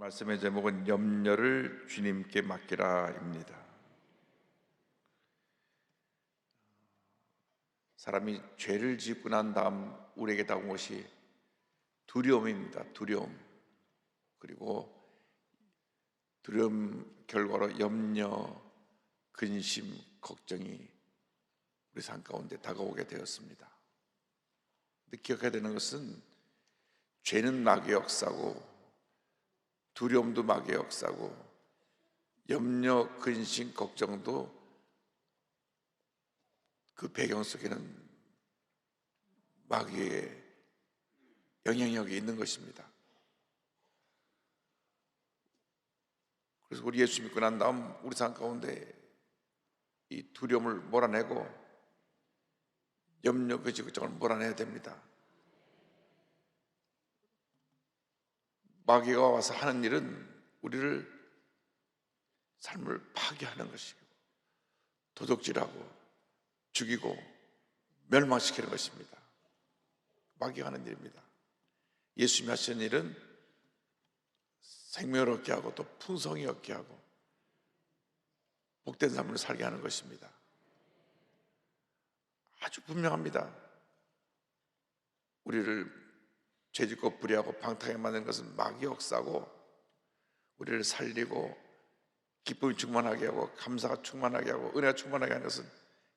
말씀의 제목은 염려를 주님께 맡기라입니다. 사람이 죄를 짓고 난 다음 우리에게 다가온 것이 두려움입니다. 두려움. 그리고 두려움 결과로 염려, 근심, 걱정이 우리 삶 가운데 다가오게 되었습니다. 근데 기억해야 되는 것은 죄는 마귀의 역사고, 두려움도 마귀의 역사고, 염려, 근심, 걱정도 그 배경 속에는 마귀의 영향력이 있는 것입니다. 그래서 우리 예수 믿고 난 다음 우리 삶 가운데 이 두려움을 몰아내고 염려, 근심, 걱정을 몰아내야 됩니다. 마귀가 와서 하는 일은 우리를 삶을 파괴하는 것이고, 도둑질하고 죽이고 멸망시키는 것입니다. 마귀가 하는 일입니다. 예수님이 하신 일은 생명을 얻게 하고 또 풍성히 얻게 하고 복된 삶을 살게 하는 것입니다. 아주 분명합니다. 우리를 죄짓고 불의하고 방탕하게 만드는 것은 마귀의 역사고, 우리를 살리고 기쁨이 충만하게 하고 감사가 충만하게 하고 은혜가 충만하게 하는 것은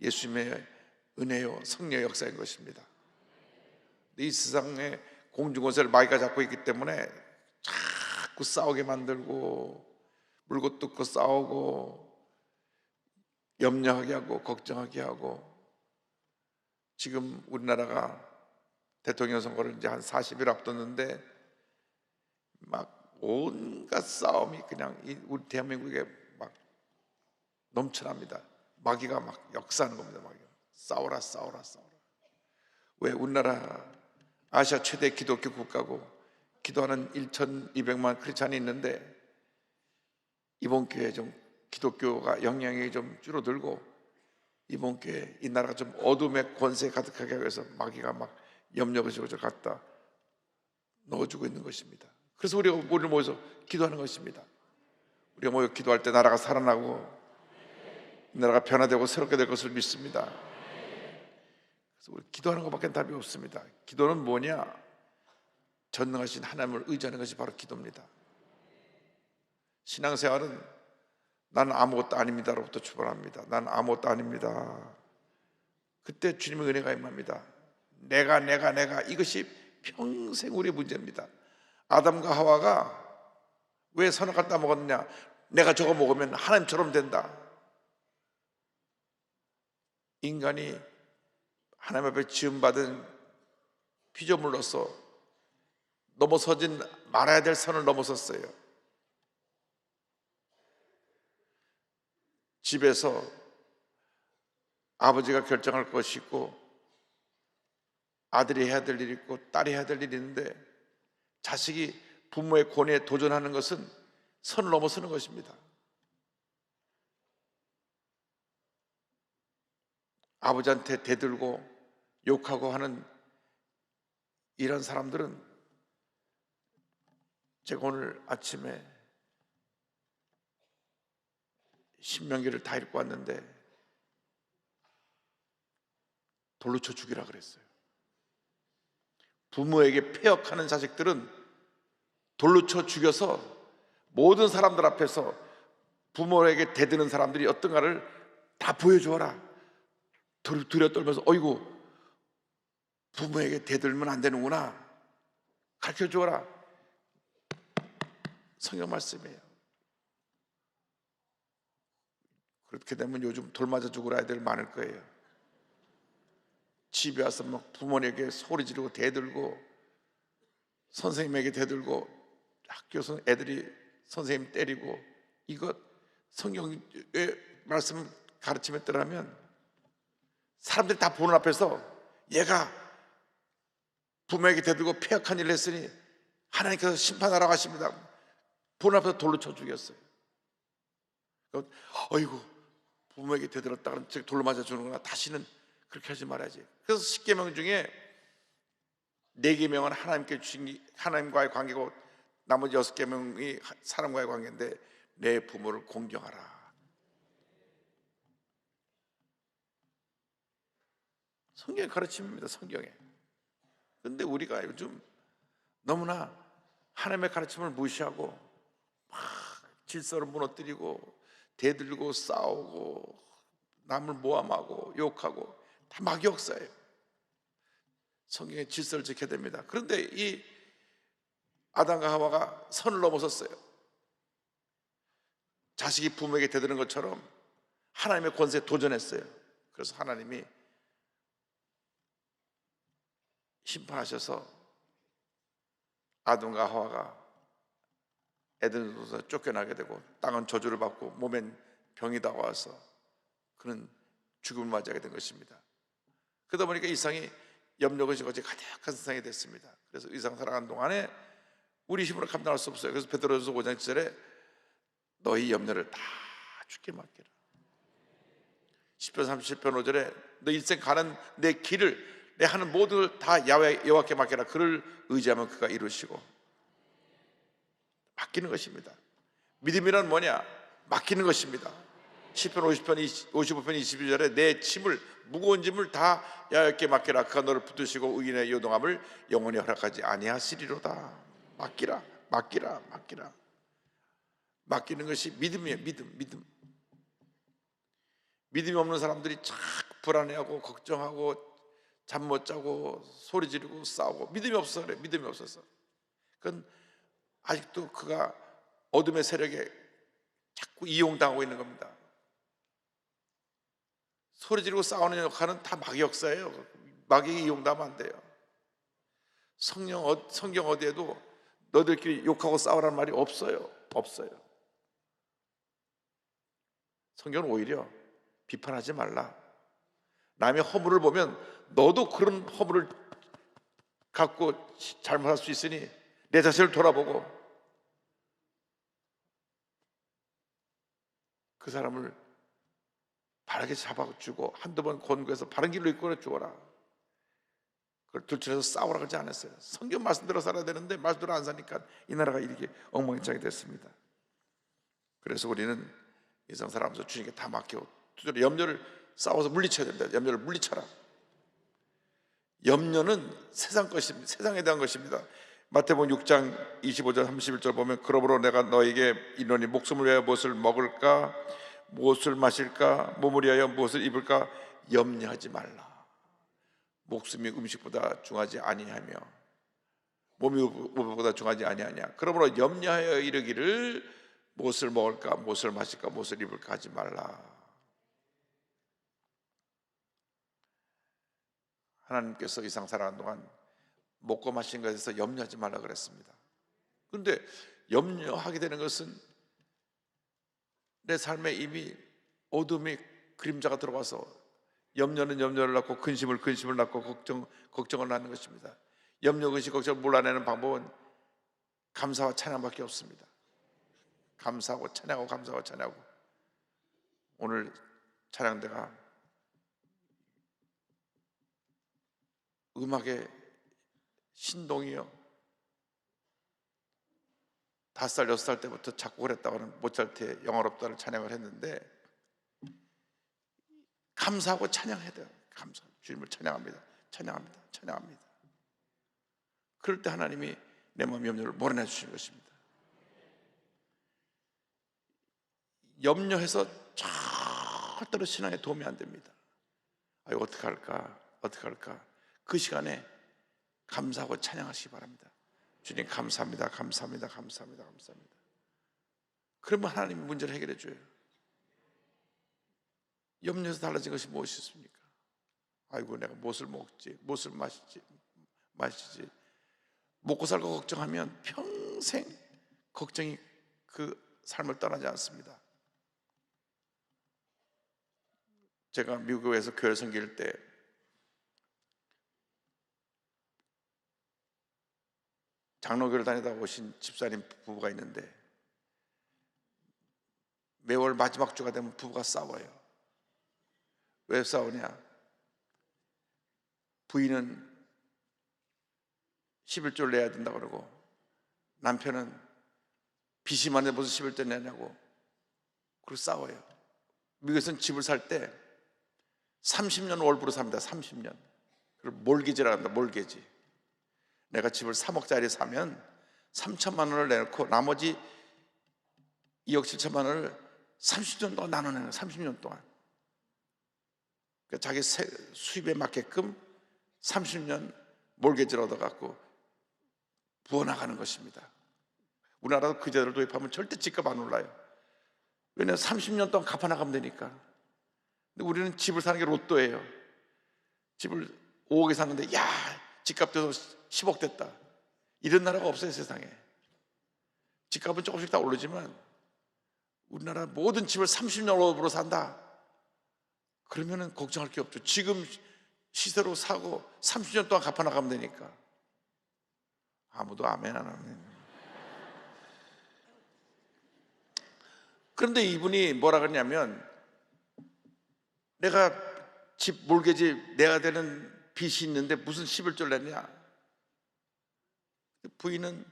예수님의 은혜요 성령의 역사인 것입니다. 이 세상에 공중권세를 마귀가 잡고 있기 때문에 자꾸 싸우게 만들고 물고 뜯고 싸우고 염려하게 하고 걱정하게 하고, 지금 우리나라가 대통령 선거를 이제 한 40일 앞뒀는데 막 온갖 싸움이 그냥 우리 대한민국에 막 넘쳐납니다. 마귀가 막 역사하는 겁니다. 마귀가 싸워라 싸워라 싸워라. 왜? 우리나라 아시아 최대 기독교 국가고 기도하는 1,200만 크리스찬이 있는데 이번 기회에 좀 기독교가 영향이 좀 줄어들고 이번 기회에 이 나라가 좀 어둠의 권세 가득하게 하기 위해서 마귀가 막 염려를 갖다 넣어주고 있는 것입니다. 그래서 우리가 모여서 기도하는 것입니다. 우리가 모여 기도할 때 나라가 살아나고 나라가 변화되고 새롭게 될 것을 믿습니다. 그래서 우리 기도하는 것밖에 답이 없습니다. 기도는 뭐냐? 전능하신 하나님을 의지하는 것이 바로 기도입니다. 신앙생활은 나는 아무것도 아닙니다로부터 출발합니다. 나는 아무것도 아닙니다. 그때 주님의 은혜가 임합니다. 내가 이것이 평생 우리의 문제입니다. 아담과 하와가 왜 선악과를 따먹었느냐? 내가 저거 먹으면 하나님처럼 된다. 인간이 하나님 앞에 지음받은 피조물로서 넘어서진 말아야 될 선을 넘어섰어요. 집에서 아버지가 결정할 것이 있고 아들이 해야 될 일이 있고 딸이 해야 될 일이 있는데 자식이 부모의 권위에 도전하는 것은 선을 넘어서는 것입니다. 아버지한테 대들고 욕하고 하는 이런 사람들은, 제가 오늘 아침에 신명기를 다 읽고 왔는데 돌로 쳐 죽이라 그랬어요. 부모에게 폐역하는 자식들은 돌로 쳐 죽여서 모든 사람들 앞에서 부모에게 대드는 사람들이 어떤가를 다 보여주어라. 두려 떨면서 어이구 부모에게 대들면 안 되는구나 가르쳐 주어라. 성경 말씀이에요. 그렇게 되면 요즘 돌 맞아 죽을 아이들 많을 거예요. 집에 와서 막 부모에게 소리 지르고 대들고 선생님에게 대들고 학교에서 애들이 선생님 때리고, 이것 성경의 말씀 가르침에 따르면 사람들이 다 보는 앞에서 얘가 부모에게 대들고 폐역한 일을 했으니 하나님께서 심판하라고 하십니다. 보는 앞에서 돌로 쳐 죽였어요. 어이구 부모에게 대들었다가 돌로 맞아 주는구나, 다시는 그렇게 하지 말아야지. 그래서 10계명 중에 4계명은 하나님께 주신, 하나님과의 관계고 나머지 6계명이 사람과의 관계인데 내 부모를 공경하라. 성경의 가르침입니다. 성경에. 근데 우리가 요즘 너무나 하나님의 가르침을 무시하고 막 질서를 무너뜨리고 대들고 싸우고 남을 모함하고 욕하고 다 막역사예요. 성경의 질서를 지켜야 됩니다. 그런데 이 아담과 하와가 선을 넘어섰어요. 자식이 부모에게 대드는 것처럼 하나님의 권세에 도전했어요. 그래서 하나님이 심판하셔서 아담과 하와가 에덴에서 쫓겨나게 되고 땅은 저주를 받고 몸엔 병이 다가와서 그는 죽음을 맞이하게 된 것입니다. 그러다 보니까 이상이 염려근심 어제 가득한 세상이 됐습니다. 그래서 이 세상 살아가는 동안에 우리 힘으로 감당할 수 없어요. 그래서 베드로전서 5장 7절에 너희 염려를 다 주께 맡기라. 10편 37편 5절에 너 일생 가는 내 길을 내 하는 모든 걸 다 여호와께 맡기라. 그를 의지하면 그가 이루시고. 맡기는 것입니다. 믿음이란 뭐냐? 맡기는 것입니다. 10편 55편 22절에 내 짐을 무거운 짐을 다 여호와께 맡기라. 그가 너를 붙드시고 의인의 요동함을 영원히 허락하지 아니하시리로다. 맡기라, 맡기라, 맡기라. 맡기는 것이 믿음이에요. 믿음. 믿음이 없는 사람들이 자꾸 불안해하고 걱정하고 잠 못 자고 소리 지르고 싸우고 믿음이 없어서 그래. 믿음이 없어서. 그건 아직도 그가 어둠의 세력에 자꾸 이용당하고 있는 겁니다. 소리 지르고 싸우는 역할은 다 마귀 역사예요. 마귀에게 이용당하면 안 돼요. 성경 어디에도 너희들끼리 욕하고 싸우라는 말이 없어요. 성경은 오히려 비판하지 말라. 남의 허물을 보면 너도 그런 허물을 갖고 잘못할 수 있으니 내 자신을 돌아보고 그 사람을 바르게 잡아주고 한두 번 권고해서 바른 길로 이끌어 주어라. 그걸 둘째서 싸우라 그러지 않았어요. 성경 말씀대로 살아야 되는데 말씀대로 안 사니까 이 나라가 이렇게 엉망진창이 됐습니다. 그래서 우리는 이 세상 살아가면서 주님께 다 맡기고 두절에 염려를 싸워서 물리쳐야 됩니다. 염려를 물리쳐라. 염려는 세상 것입니다. 세상에 대한 것입니다. 마태복음 6장 25절 31절 보면 그러므로 내가 너에게 이르노니 목숨을 위하여 무엇을 먹을까 무엇을 마실까 몸을 위하여 무엇을 입을까 염려하지 말라. 목숨이 음식보다 중하지 아니하며 몸이 우보보다 중하지 아니하냐. 그러므로 염려하여 이르기를 무엇을 먹을까 무엇을 마실까 무엇을 입을까 하지 말라. 하나님께서 이 세상 살아가는 동안 먹고 마시는 것에 대해서 염려하지 말라 그랬습니다. 그런데 염려하게 되는 것은 내 삶에 이미 어둠이 그림자가 들어와서 염려는 염려를 낳고 근심을 낳고 걱정을 낳는 것입니다. 염려, 근심, 걱정을 몰아내는 방법은 감사와 찬양밖에 없습니다. 감사하고 찬양하고 오늘 찬양대가 음악의 신동이요 5살 6살 때부터 작곡을 했다고 하는 모차르트의 영화롭다를 찬양을 했는데 감사하고 찬양해야 돼요. 감사, 주님을 찬양합니다. 그럴 때 하나님이 내 마음 염려를 몰아내 주시는 것입니다. 염려해서 절대로 신앙에 도움이 안 됩니다. 아유 어떻게 할까 그 시간에 감사하고 찬양하시기 바랍니다. 주님 감사합니다. 그러면 하나님이 문제를 해결해 줘요. 염려에서 달라진 것이 무엇이 있습니까? 아이고 내가 무엇을 먹지 무엇을 마시지 먹고 살고 걱정하면 평생 걱정이 그 삶을 떠나지 않습니다. 제가 미국에서 교회 섬길 때 장로교를 다니다 오신 집사님 부부가 있는데 매월 마지막 주가 되면 부부가 싸워요. 왜 싸우냐? 부인은 11조를 내야 된다고 그러고 남편은 빚이 많은데 무슨 11조 내냐고. 그리고 싸워요. 미국에서는 집을 살 때 30년 월부로 삽니다. 30년. 그리고 몰기지라고 합니다. 몰기지. 내가 집을 3억짜리 사면 3천만 원을 내놓고 나머지 2억 7천만 원을 30년 동안 나눠내는 거예요. 30년 동안. 그러니까 자기 수입에 맞게끔 30년 몰개지를 얻어갖고 부어나가는 것입니다. 우리나라도 그 제도를 도입하면 절대 집값 안 올라요. 왜냐하면 30년 동안 갚아나가면 되니까. 근데 우리는 집을 사는 게 로또예요. 집을 5억에 샀는데 야, 집값 돼서 10억 됐다. 이런 나라가 없어요, 세상에. 집값은 조금씩 다 오르지만 우리나라 모든 집을 30년으로 산다. 그러면은 걱정할 게 없죠. 지금 시세로 사고 30년 동안 갚아나가면 되니까. 아무도 아멘 안 하네. 그런데 이분이 뭐라 그러냐면, 내가 집 몰개지 내야 되는 빚이 있는데 무슨 11조를 냈냐. 부인은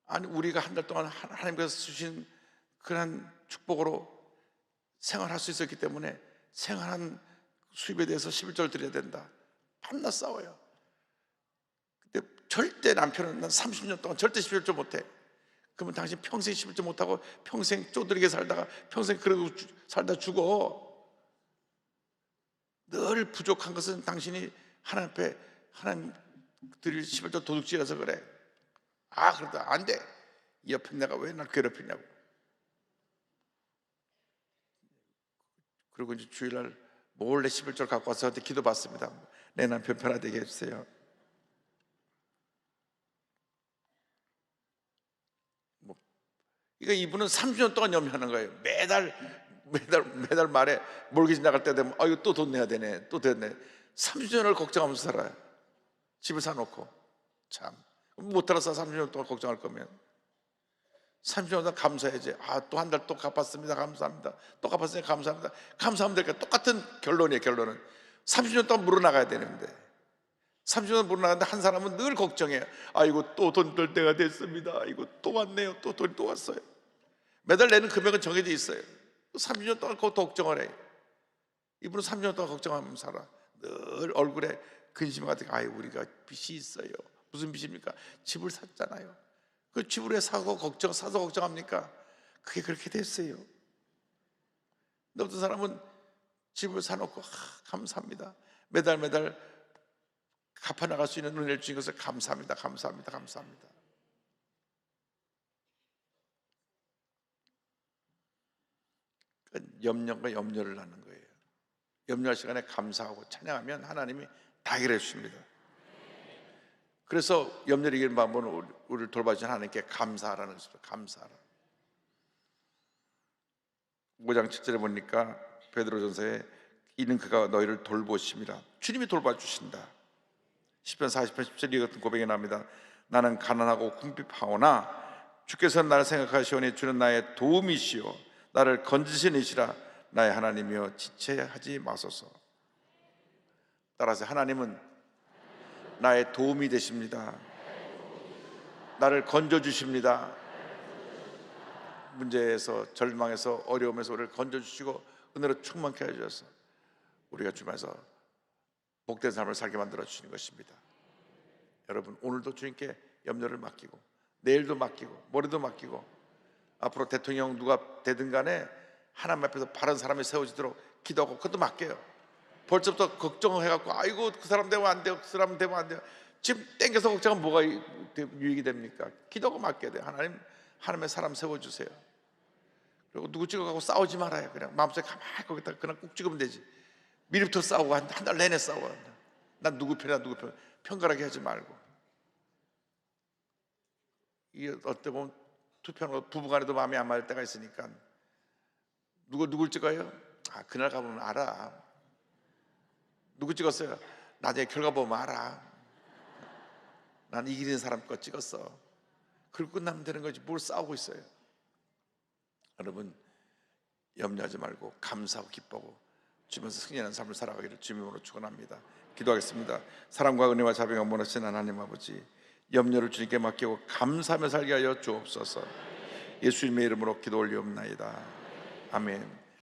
아니, 우리가 한 달 동안 하나님께서 주신 그런 축복으로 생활할 수 있었기 때문에 생활한 수입에 대해서 11조를 드려야 된다. 밤낮 싸워요. 근데 절대 남편은 난 30년 동안 절대 11조 못해. 그러면 당신 평생 11조 못하고 평생 쪼들리게 살다가 평생 그러고 살다 죽어. 늘 부족한 것은 당신이 하나님 앞에 하나님 드릴 11조 도둑질해서 그래. 아, 그러다 안 돼. 옆에 내가 왜 날 괴롭히냐고. 그리고 이제 주일날 몰래 11조를 갖고 와서 저한테 기도 받습니다. 내 남편 편하게 해주세요. 그러니까 이분은 30년 동안 염려하는 거예요. 매달 말에 몰기지 나갈 때 되면 이거 또 돈 내야 되네, 또 됐네. 30년을 걱정하면서 살아요. 집을 사놓고. 참, 못 살아서 30년 동안 걱정할 거면 30년 동안 감사해야지. 또 한 달 또 갚았습니다, 감사합니다. 또 갚았으니까 감사합니다. 감사하면 되니까 똑같은 결론이에요. 결론은 30년 동안 물어나가야 되는데 30년 물어나가는데 한 사람은 늘 걱정해요. 이거 또 돈 들 때가 됐습니다. 이거 또 왔네요. 또 돈이 또 왔어요. 매달 내는 금액은 정해져 있어요. 30년 동안 그거 걱정을 해요. 이분은 30년 동안 걱정하면서 살아. 늘 얼굴에 근심 같은 게, 우리가 빚이 있어요. 무슨 빚입니까? 집을 샀잖아요. 그 집을 왜 사서 걱정합니까? 그게 그렇게 됐어요. 근데 어떤 사람은 집을 사놓고 감사합니다. 매달 갚아나갈 수 있는 은혜를 주신 것을 감사합니다. 염려가 염려를 낳는 거예요. 염려할 시간에 감사하고 찬양하면 하나님이 다 해결해 주십니다. 그래서 염려를 이기는 방법은 우리를 돌봐주신 하나님께 감사하라는 것입니다. 감사하라. 5장 7절에 보니까 베드로전서에 이는 그가 너희를 돌보심이라. 주님이 돌봐주신다. 시편 40편 10절 이 같은 고백이 나옵니다. 나는 가난하고 궁핍하오나 주께서는 나를 생각하시오니 주는 나의 도움이시오 나를 건지신 이시라. 나의 하나님이여 지체하지 마소서. 따라서 하나님은 나의 도움이 되십니다. 나를 건져주십니다. 문제에서, 절망에서, 어려움에서 우리를 건져주시고 은혜로 충만케 해주셔서 우리가 주님께서 복된 삶을 살게 만들어 주시는 것입니다. 여러분, 오늘도 주님께 염려를 맡기고 내일도 맡기고 모레도 맡기고 앞으로 대통령 누가 되든 간에 하나님 앞에서 바른 사람이 세워지도록 기도하고 그것도 맡겨요. 벌써부터 걱정해갖고 아이고 그 사람 되면 안 돼요, 그 사람 되면 안 돼요. 지금 땡겨서 걱정하면 뭐가 유익이 됩니까? 기도하고 맡겨야 돼요. 하나님의 사람 세워주세요. 그리고 누구 찍어가고 싸우지 말아요. 그냥 마음속에 가만히 거기다 그냥 꾹 찍으면 되지. 미리부터 싸우고 한 달 내내 싸워. 난 누구 편이야 누구 편, 편가르게 하지 말고. 이게 어때 보면 투표하는 거 부부간에도 마음이 안 맞을 때가 있으니까 누굴 찍어요? 그날 가보면 알아. 누구 찍었어요? 나중에 결과 보면 알아. 난 이기는 사람 거 찍었어. 그리고 끝나면 되는 거지 뭘 싸우고 있어요. 여러분, 염려하지 말고 감사하고 기뻐하고 주면서 승리하는 삶을 살아가기를 주님으로 축원합니다. 기도하겠습니다. 사랑과 은혜와 자비가 원하시는 하나님 아버지, 염려를 주님께 맡기고 감사하며 살게 하여 주옵소서. 예수님의 이름으로 기도 올리옵나이다. 아멘.